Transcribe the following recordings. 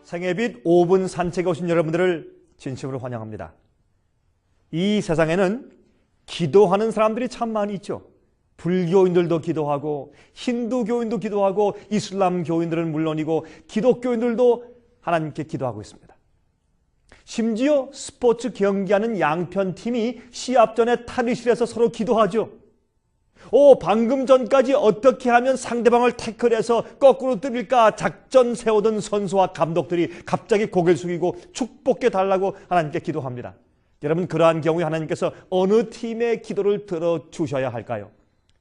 생애빛 5분 산책에 오신 여러분들을 진심으로 환영합니다. 이 세상에는 기도하는 사람들이 참 많이 있죠. 불교인들도 기도하고 힌두교인도 기도하고 이슬람 교인들은 물론이고 기독교인들도 하나님께 기도하고 있습니다. 심지어 스포츠 경기하는 양편팀이 시합 전에 탈의실에서 서로 기도하죠. 방금 전까지 어떻게 하면 상대방을 태클해서 거꾸로 때릴까 작전 세우던 선수와 감독들이 갑자기 고개를 숙이고 축복해 달라고 하나님께 기도합니다. 여러분, 그러한 경우에 하나님께서 어느 팀의 기도를 들어주셔야 할까요?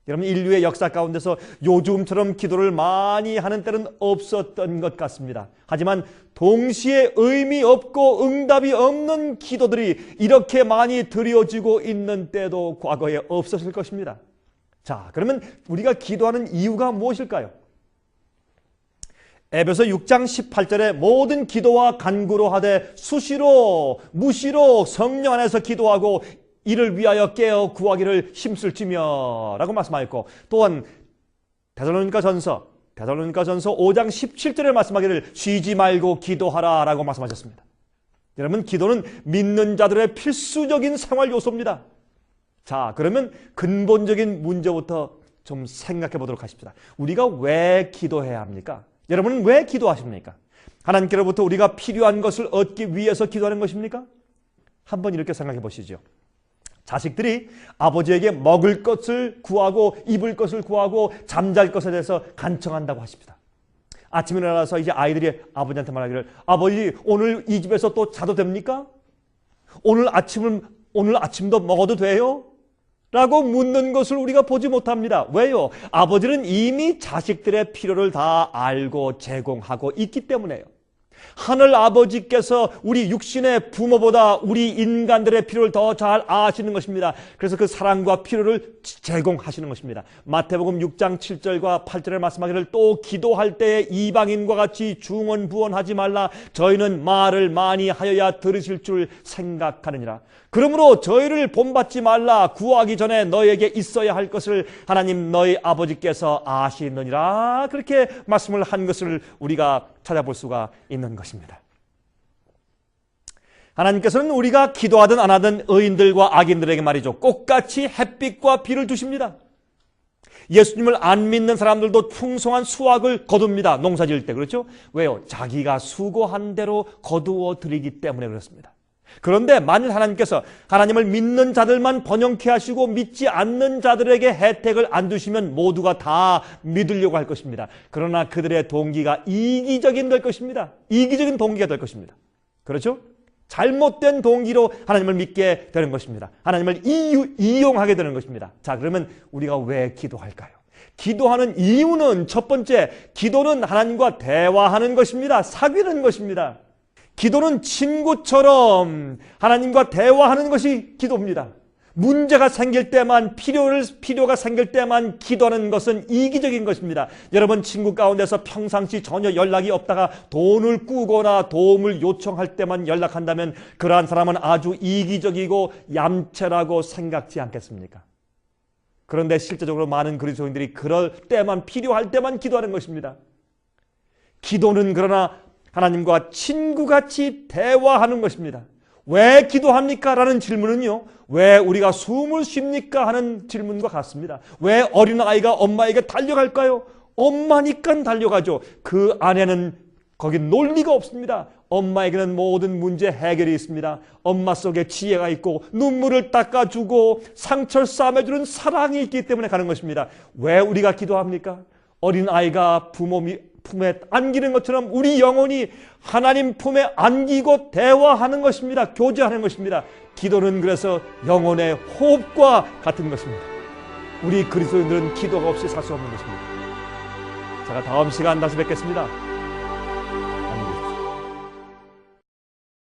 여러분, 인류의 역사 가운데서 요즘처럼 기도를 많이 하는 때는 없었던 것 같습니다. 하지만 동시에 의미 없고 응답이 없는 기도들이 이렇게 많이 드려지고 있는 때도 과거에 없었을 것입니다. 자, 그러면 우리가 기도하는 이유가 무엇일까요? 에베소 6장 18절에 모든 기도와 간구로 하되 수시로 무시로 성령 안에서 기도하고 이를 위하여 깨어 구하기를 힘쓸지며 라고 말씀하였고, 또한 데살로니가전서 5장 17절에 말씀하기를 쉬지 말고 기도하라 라고 말씀하셨습니다. 여러분, 기도는 믿는 자들의 필수적인 생활 요소입니다. 자, 그러면 근본적인 문제부터 좀 생각해 보도록 하십시다. 우리가 왜 기도해야 합니까? 여러분은 왜 기도하십니까? 하나님께로부터 우리가 필요한 것을 얻기 위해서 기도하는 것입니까? 한번 이렇게 생각해 보시죠. 자식들이 아버지에게 먹을 것을 구하고 입을 것을 구하고 잠잘 것에 대해서 간청한다고 하십니다. 아침에 일어나서 이제 아이들이 아버지한테 말하기를, 아버지 오늘 이 집에서 또 자도 됩니까? 오늘 아침도 먹어도 돼요? 라고 묻는 것을 우리가 보지 못합니다. 왜요? 아버지는 이미 자식들의 필요를 다 알고 제공하고 있기 때문에요. 하늘 아버지께서 우리 육신의 부모보다 우리 인간들의 필요를 더 잘 아시는 것입니다. 그래서 그 사랑과 필요를 제공하시는 것입니다. 마태복음 6장 7절과 8절에 말씀하기를, 또 기도할 때에 이방인과 같이 중언부언하지 말라. 저희는 말을 많이 하여야 들으실 줄 생각하느니라. 그러므로 저희를 본받지 말라. 구하기 전에 너에게 있어야 할 것을 하나님 너희 아버지께서 아시느니라. 그렇게 말씀을 한 것을 우리가 찾아볼 수가 있는 것입니다. 하나님께서는 우리가 기도하든 안 하든 의인들과 악인들에게 말이죠, 똑같이 햇빛과 비를 주십니다. 예수님을 안 믿는 사람들도 풍성한 수확을 거둡니다. 농사 지을 때. 그렇죠? 왜요? 자기가 수고한 대로 거두어 드리기 때문에 그렇습니다. 그런데 만일 하나님께서 하나님을 믿는 자들만 번영케 하시고 믿지 않는 자들에게 혜택을 안 주시면 모두가 다 믿으려고 할 것입니다. 그러나 그들의 동기가 이기적인 될 것입니다. 이기적인 동기가 될 것입니다. 그렇죠? 잘못된 동기로 하나님을 믿게 되는 것입니다. 하나님을 이용하게 되는 것입니다. 자, 그러면 우리가 왜 기도할까요? 기도하는 이유는 첫 번째, 기도는 하나님과 대화하는 것입니다. 사귀는 것입니다. 기도는 친구처럼 하나님과 대화하는 것이 기도입니다. 문제가 생길 때만, 필요가 생길 때만 기도하는 것은 이기적인 것입니다. 여러분, 친구 가운데서 평상시 전혀 연락이 없다가 돈을 꾸거나 도움을 요청할 때만 연락한다면 그러한 사람은 아주 이기적이고 얌체라고 생각지 않겠습니까? 그런데 실제적으로 많은 그리스도인들이 그럴 때만, 필요할 때만 기도하는 것입니다. 기도는 그러나 하나님과 친구같이 대화하는 것입니다. 왜 기도합니까? 라는 질문은요, 왜 우리가 숨을 쉽니까? 하는 질문과 같습니다. 왜 어린아이가 엄마에게 달려갈까요? 엄마니까 달려가죠. 그 안에는 거기 논리가 없습니다. 엄마에게는 모든 문제 해결이 있습니다. 엄마 속에 지혜가 있고 눈물을 닦아주고 상처를 싸매주는 사랑이 있기 때문에 가는 것입니다. 왜 우리가 기도합니까? 어린아이가 품에 안기는 것처럼 우리 영혼이 하나님 품에 안기고 대화하는 것입니다. 교제하는 것입니다. 기도는 그래서 영혼의 호흡과 같은 것입니다. 우리 그리스도인들은 기도가 없이 살 수 없는 것입니다. 제가 다음 시간 다시 뵙겠습니다.